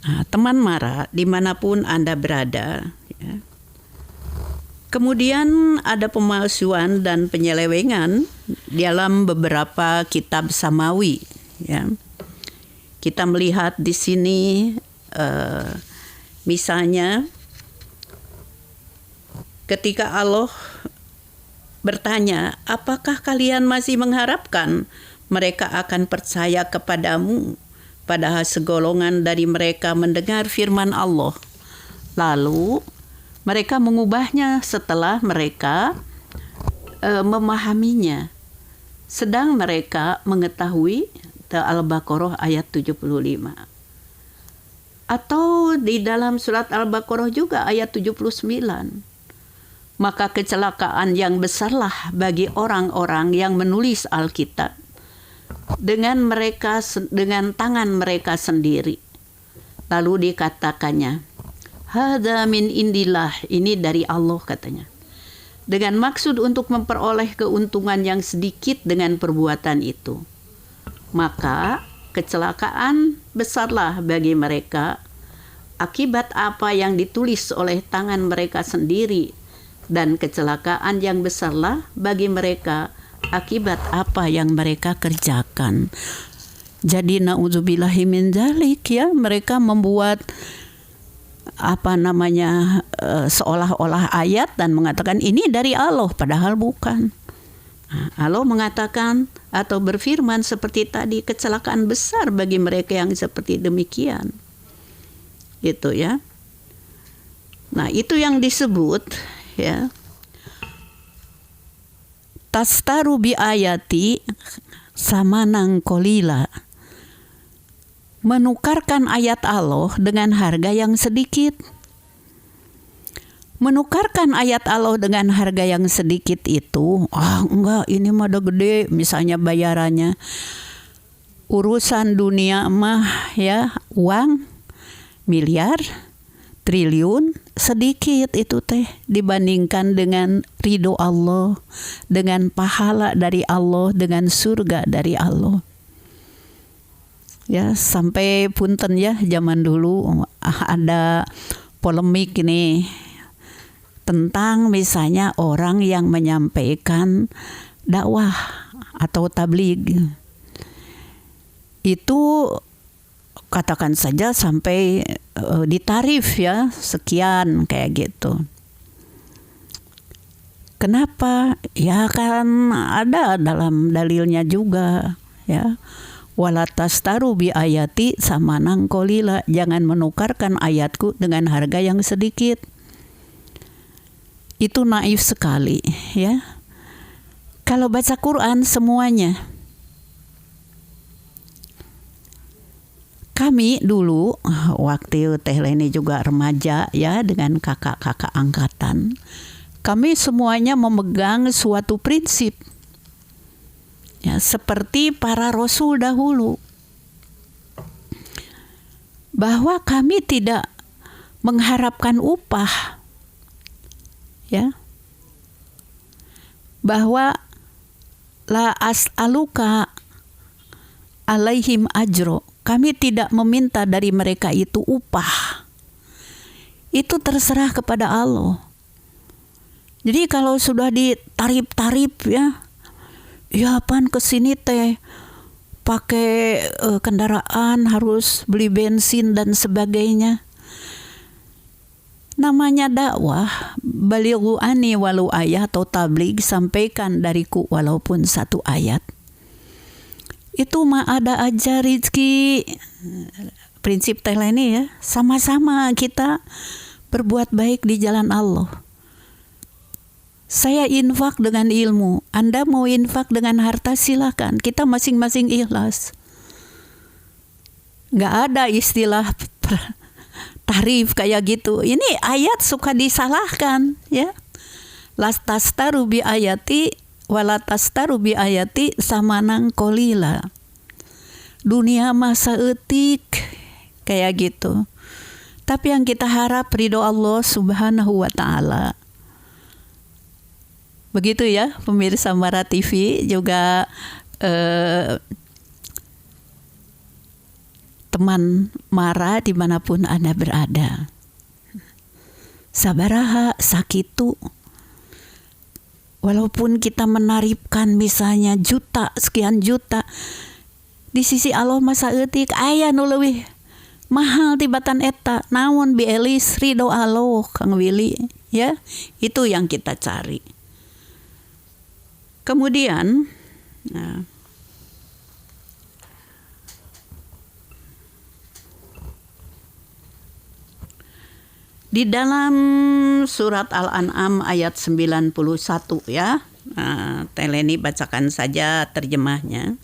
Teman Mara, dimanapun Anda berada, ya. Kemudian ada pemalsuan dan penyelewengan dalam beberapa kitab samawi, ya. Kita melihat di sini misalnya ketika Allah bertanya, apakah kalian masih mengharapkan mereka akan percaya kepadamu? Padahal segolongan dari mereka mendengar firman Allah. Lalu mereka mengubahnya setelah mereka memahaminya. Sedang mereka mengetahui, Al-Baqarah ayat 75. Atau di dalam surat Al-Baqarah juga ayat 79. Maka kecelakaan yang besarlah bagi orang-orang yang menulis Alkitab dengan tangan mereka sendiri. Lalu dikatakannya, hadza min indillah, ini dari Allah katanya. Dengan maksud untuk memperoleh keuntungan yang sedikit dengan perbuatan itu. Maka kecelakaan besarlah bagi mereka akibat apa yang ditulis oleh tangan mereka sendiri, dan kecelakaan yang besarlah bagi mereka akibat apa yang mereka kerjakan. Jadi naudzubillahi min dzalik, ya, mereka membuat seolah-olah ayat dan mengatakan ini dari Allah, padahal bukan. Allah mengatakan atau berfirman seperti tadi, kecelakaan besar bagi mereka yang seperti demikian. Gitu, ya. Nah, itu yang disebut, ya, tastaru bi ayati samanang kolila, menukarkan ayat Allah dengan harga yang sedikit. Menukarkan ayat Allah dengan harga yang sedikit itu, enggak, ini mah udah gede misalnya bayarannya. Urusan dunia mah, ya, uang miliar, triliun, sedikit itu teh dibandingkan dengan ridho Allah, dengan pahala dari Allah, dengan surga dari Allah. Ya, sampai punten ya, zaman dulu ada polemik ini tentang misalnya orang yang menyampaikan dakwah atau tabligh. Itu katakan saja sampai ditarif, ya, sekian kayak gitu. Kenapa? Ya kan ada dalam dalilnya juga, ya. Wala tastaru bi ayati samanang kolila, jangan menukarkan ayatku dengan harga yang sedikit. Itu naif sekali, ya. Kalau baca Quran semuanya. Kami dulu waktu Teh Leni juga remaja, ya, dengan kakak-kakak angkatan, kami semuanya memegang suatu prinsip, ya, seperti para rasul dahulu, bahwa kami tidak mengharapkan upah, ya, bahwa la as'aluka alaihim ajro, kami tidak meminta dari mereka itu upah. Itu terserah kepada Allah. Jadi kalau sudah ditarif-tarif, ya pan kesini teh pakai kendaraan, harus beli bensin dan sebagainya. Namanya dakwah, balighu ani walau ayat atau tabligh, sampaikan dariku walaupun satu ayat. Itu mah ada aja rezeki. Prinsip Teh Leni, ya, sama-sama kita berbuat baik di jalan Allah. Saya infak dengan ilmu, Anda mau infak dengan harta silakan, kita masing-masing ikhlas. Gak ada istilah tarif kayak gitu. Ini ayat suka disalahkan, ya. Lastastaru bi ayati walatastaru bi ayati samanang kolila. Dunia masa etik kayak gitu. Tapi yang kita harap ridho Allah Subhanahu wa taala. Begitu, ya, pemirsa Mara TV juga teman Mara dimanapun Anda berada. Sabaraha sakitu. Walaupun kita menaripkan misalnya sekian juta, di sisi Allah masa eutik aya nu leuwih mahal tibatan eta. Naon bi elis ridho Allah Kang Willy, ya. Itu yang kita cari. Kemudian di dalam surat Al-An'am ayat 91 ya. Teleni bacakan saja terjemahnya.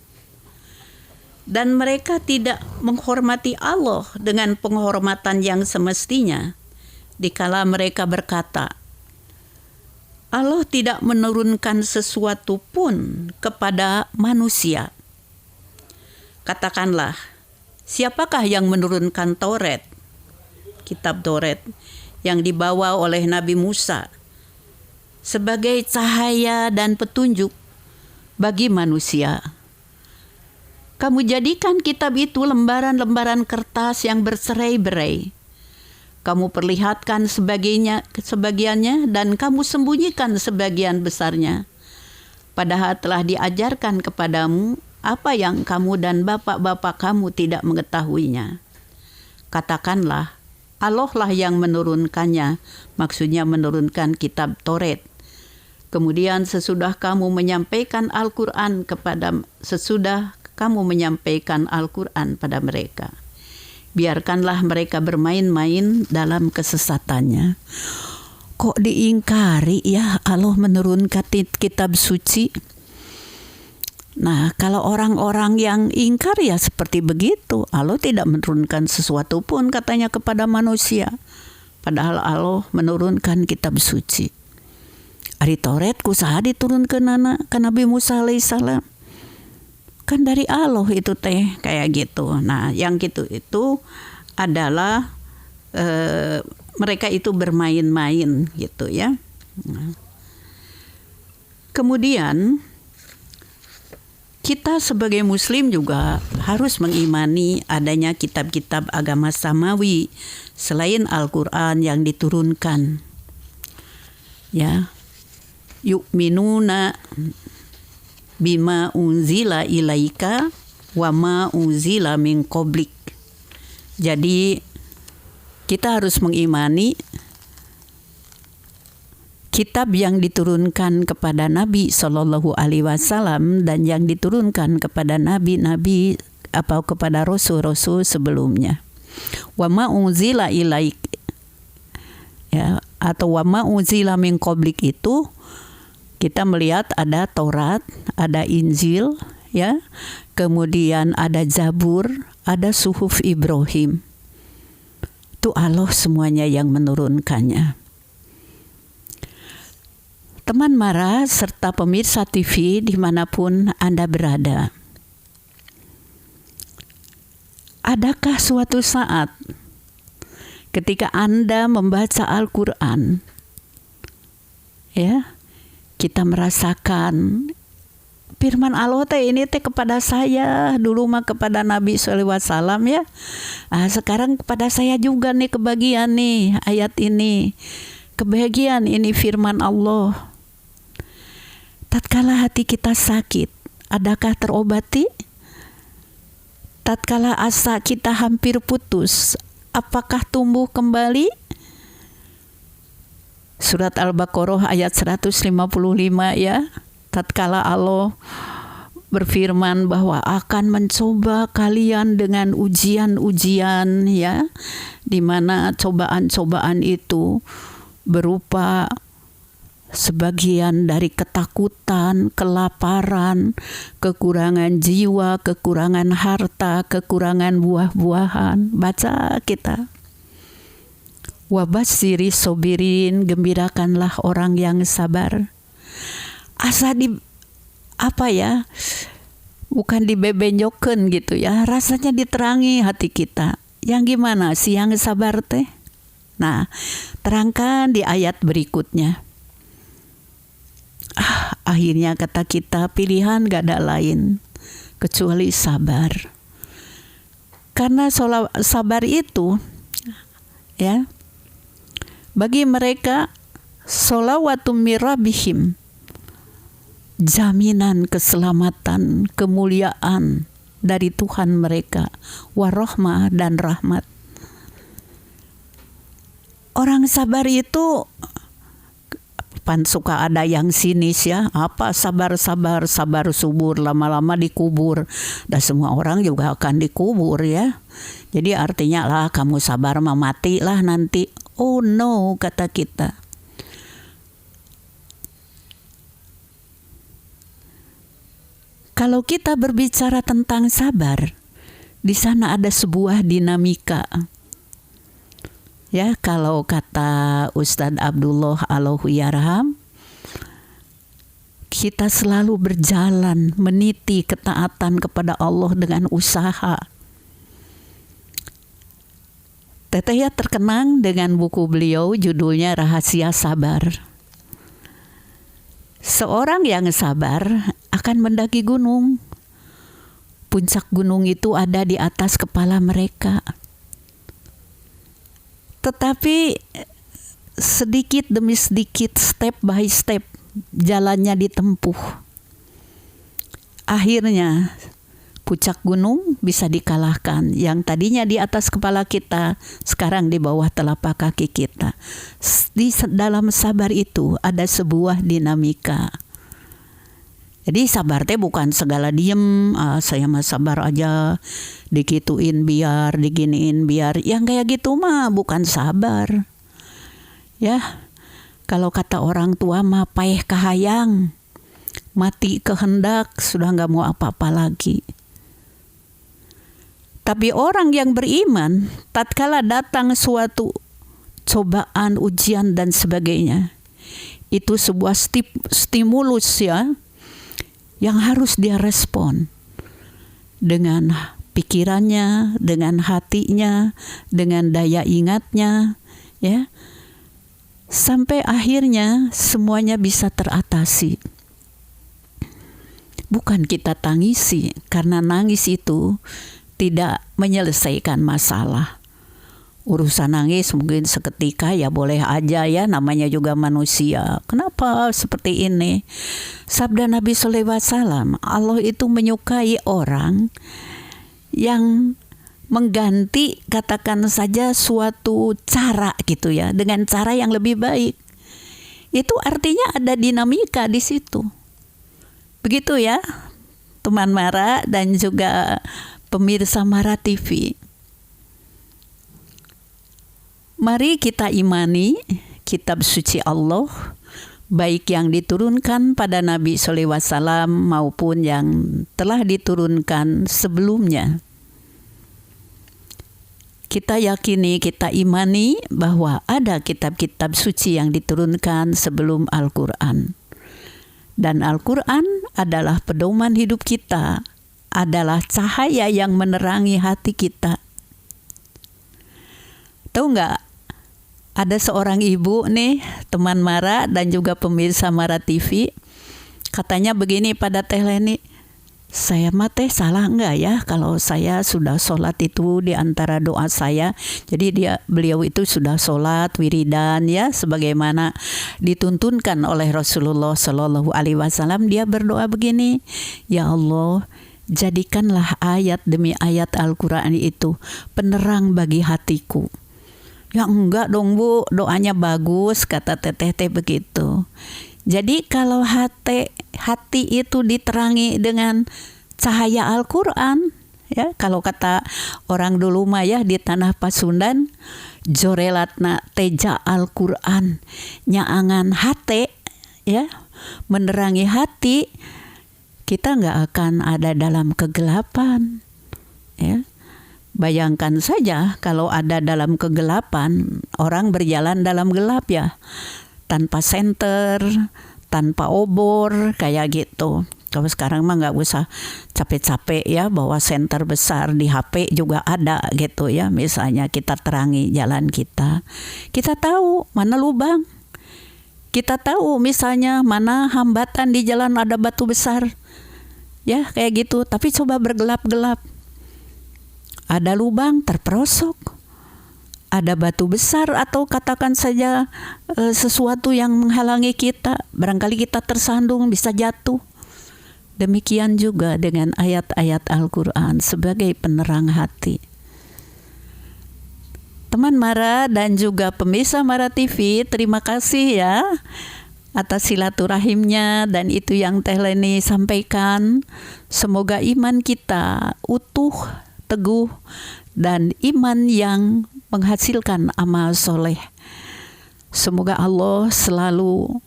Dan mereka tidak menghormati Allah dengan penghormatan yang semestinya dikala mereka berkata, Allah tidak menurunkan sesuatu pun kepada manusia. Katakanlah, siapakah yang menurunkan Taurat, kitab Taurat yang dibawa oleh Nabi Musa sebagai cahaya dan petunjuk bagi manusia? Kamu jadikan kitab itu lembaran-lembaran kertas yang berserai-berai. Kamu perlihatkan sebagiannya dan kamu sembunyikan sebagian besarnya. Padahal telah diajarkan kepadamu apa yang kamu dan bapak-bapak kamu tidak mengetahuinya. Katakanlah, Allah lah yang menurunkannya, maksudnya menurunkan kitab Taurat. Kemudian sesudah kamu menyampaikan Al-Quran pada mereka, biarkanlah mereka bermain-main dalam kesesatannya. Kok diingkari ya Allah menurunkan kitab suci? Nah, kalau orang-orang yang ingkar ya seperti begitu. Allah tidak menurunkan sesuatu pun katanya kepada manusia. Padahal Allah menurunkan kitab suci. Ari Taurat kusaha diturunkeun ka Nabi Musa alaihissalam. Kan dari Allah itu teh kayak gitu. Nah, yang gitu itu adalah mereka itu bermain-main gitu ya. Nah. Kemudian kita sebagai muslim juga harus mengimani adanya kitab-kitab agama samawi selain Al-Qur'an yang diturunkan. Ya. Yu'minuna bima unzila ilaika wa ma unzila min qablik. Jadi kita harus mengimani kitab yang diturunkan kepada Nabi Shallallahu Alaihi Wasallam dan yang diturunkan kepada nabi-nabi atau kepada rasul-rasul sebelumnya. Wa ma unzila ilaik, ya, atau wa ma unzila min qablik itu kita melihat ada Taurat, ada Injil, ya, kemudian ada Zabur, ada Suhuf Ibrahim. Itu Allah semuanya yang menurunkannya. Teman Mara serta pemirsa TV dimanapun Anda berada, adakah suatu saat ketika Anda membaca Al-Quran, ya, kita merasakan firman Allah teh ini teh kepada saya, dulu mah kepada Nabi SAW ya, sekarang kepada saya juga nih kebagian nih ayat ini, kebagian ini firman Allah. Tatkala hati kita sakit, adakah terobati? Tatkala asa kita hampir putus, apakah tumbuh kembali? Surat Al-Baqarah ayat 155 ya. Tatkala Allah berfirman bahwa akan mencoba kalian dengan ujian-ujian ya, di mana cobaan-cobaan itu berupa sebagian dari ketakutan, kelaparan, kekurangan jiwa, kekurangan harta, kekurangan buah-buahan. Baca kita. Wabashiri sobirin, gembirakanlah orang yang sabar. Asa bukan dibebenjokeun gitu ya, rasanya diterangi hati kita. Yang gimana sih yang sabar teh? Nah, terangkan di ayat berikutnya. Akhirnya kata kita, pilihan gak ada lain kecuali sabar. Karena sabar itu ya, bagi mereka sholawatum mirabihim, jaminan keselamatan, kemuliaan dari Tuhan mereka, warahmah dan rahmat. Orang sabar itu suka ada yang sinis ya, apa sabar subur, lama-lama dikubur. Dan semua orang juga akan dikubur ya. Jadi artinya lah kamu sabar mati lah nanti. Oh no, kata kita. Kalau kita berbicara tentang sabar, di sana ada sebuah dinamika. Ya, kalau kata Ustadz Abdullah Allahyarham, kita selalu berjalan meniti ketaatan kepada Allah dengan usaha. Teteh ya terkenang dengan buku beliau, judulnya Rahasia Sabar. Seorang yang sabar akan mendaki gunung. Puncak gunung itu ada di atas kepala mereka. Tetapi sedikit demi sedikit, step by step, jalannya ditempuh. Akhirnya puncak gunung bisa dikalahkan. Yang tadinya di atas kepala kita, sekarang di bawah telapak kaki kita. Di dalam sabar itu ada sebuah dinamika. Jadi sabar teh bukan segala diem, saya mah sabar aja, dikituin biar, diginiin biar. Yang kayak gitu mah bukan sabar. Ya, kalau kata orang tua mah paeh kahayang, mati kehendak, sudah gak mau apa-apa lagi. Tapi orang yang beriman, tatkala datang suatu cobaan, ujian dan sebagainya, itu sebuah stimulus ya, yang harus dia respon dengan pikirannya, dengan hatinya, dengan daya ingatnya, ya, sampai akhirnya semuanya bisa teratasi. Bukan kita tangisi, karena nangis itu tidak menyelesaikan masalah. Urusan nangis mungkin seketika ya boleh aja ya, namanya juga manusia. Kenapa seperti ini? Sabda Nabi SAW, Allah itu menyukai orang yang mengganti, katakan saja suatu cara gitu ya, dengan cara yang lebih baik. Itu artinya ada dinamika di situ. Begitu ya, teman Mara dan juga pemirsa Mara TV. Mari kita imani kitab suci Allah, baik yang diturunkan pada Nabi SAW maupun yang telah diturunkan sebelumnya. Kita yakini, kita imani bahwa ada kitab-kitab suci yang diturunkan sebelum Al-Quran. Dan Al-Quran adalah pedoman hidup kita, adalah cahaya yang menerangi hati kita. Tahu nggak? Ada seorang ibu nih, teman Mara dan juga pemirsa Mara TV, katanya begini pada Teh Leni, saya mah teh salah nggak ya kalau saya sudah sholat itu di antara doa saya. Jadi beliau itu sudah sholat wiridan ya, sebagaimana dituntunkan oleh Rasulullah Shallallahu Alaihi Wasallam. Dia berdoa begini, ya Allah, jadikanlah ayat demi ayat Al-Quran itu penerang bagi hatiku. Ya enggak dong Bu, doanya bagus, kata teteh begitu. Jadi kalau hati itu diterangi dengan cahaya Al-Quran, ya, kalau kata orang dulu mah ya di tanah Pasundan, jorelatna teja Al-Quran, nyaangan hati, ya, menerangi hati, kita nggak akan ada dalam kegelapan, ya. Bayangkan saja kalau ada dalam kegelapan, orang berjalan dalam gelap ya, tanpa senter, tanpa obor, kayak gitu. Kalau sekarang mah nggak usah capek-capek ya, bawa senter besar di HP juga ada gitu ya. Misalnya kita terangi jalan kita, kita tahu mana lubang, kita tahu misalnya mana hambatan di jalan, ada batu besar, ya kayak gitu. Tapi coba bergelap-gelap. ada lubang terperosok, ada batu besar atau katakan saja sesuatu yang menghalangi kita, barangkali kita tersandung bisa jatuh. Demikian juga dengan ayat-ayat Al-Quran sebagai penerang hati. Teman Mara dan juga pemirsa Mara TV, terima kasih ya atas silaturahimnya dan itu yang Teh Leni sampaikan. Semoga iman kita utuh, teguh, dan iman yang menghasilkan amal soleh. Semoga Allah selalu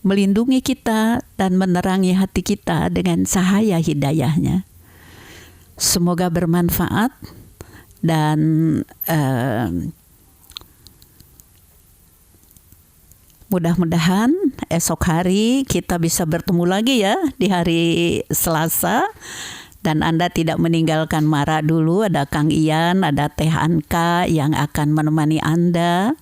melindungi kita dan menerangi hati kita dengan cahaya hidayahnya. Semoga bermanfaat dan mudah-mudahan esok hari kita bisa bertemu lagi ya di hari Selasa. Dan Anda tidak meninggalkan Mara dulu, ada Kang Ian, ada Teh Anka yang akan menemani Anda.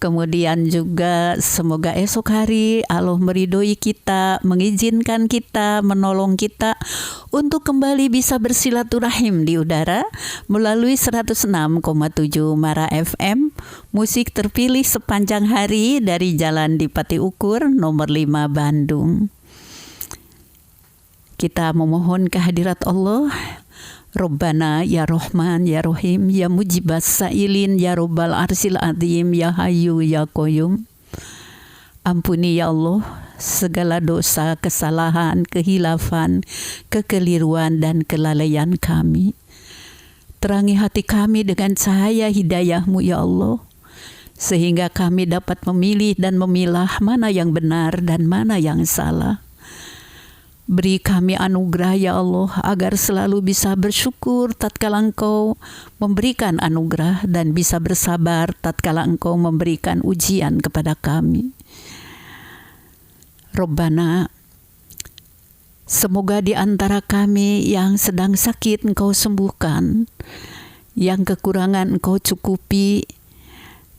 Kemudian juga semoga esok hari Allah meridhoi kita, mengizinkan kita, menolong kita untuk kembali bisa bersilaturahim di udara melalui 106,7 Mara FM, musik terpilih sepanjang hari dari Jalan Dipati Ukur nomor 5 Bandung. Kita memohon kehadirat Allah, Rabbana ya Rahman ya Rahim ya Mujibas Sa'ilin ya Rabbal Arsil Azim ya Hayyu ya Qayyum. Ampuni ya Allah segala dosa, kesalahan, kehilafan, kekeliruan dan kelalaian kami. Terangi hati kami dengan cahaya hidayah-Mu ya Allah, sehingga kami dapat memilih dan memilah mana yang benar dan mana yang salah. Beri kami anugerah ya Allah agar selalu bisa bersyukur tatkala Engkau memberikan anugerah dan bisa bersabar tatkala Engkau memberikan ujian kepada kami. Rabbana, semoga di antara kami yang sedang sakit Engkau sembuhkan, yang kekurangan Engkau cukupi,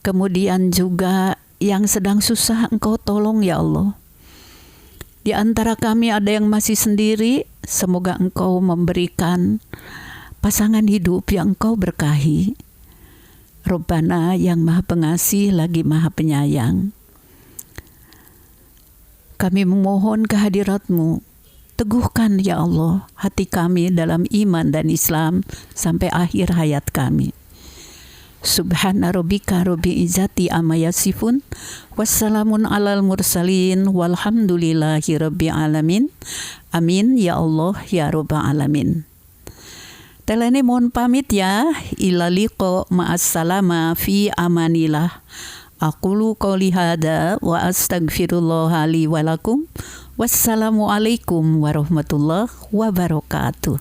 kemudian juga yang sedang susah Engkau tolong ya Allah. Di antara kami ada yang masih sendiri, semoga Engkau memberikan pasangan hidup yang Engkau berkahi. Rabbana yang Maha Pengasih lagi Maha Penyayang. Kami memohon kehadirat-Mu, teguhkan ya Allah hati kami dalam iman dan Islam sampai akhir hayat kami. Subhana rabbika rabbil izzati amma yasifun, wassalamun alal mursalin, walhamdulillahi rabbil alamin. Amin ya Allah ya rabbal alamin. Teh Leni mohon pamit ya. Ila liqa ma'assalama fi amanillah. Aqulu qouli hada wa astaghfirullah li wa lakum. Wassalamualaikum warahmatullahi wabarakatuh.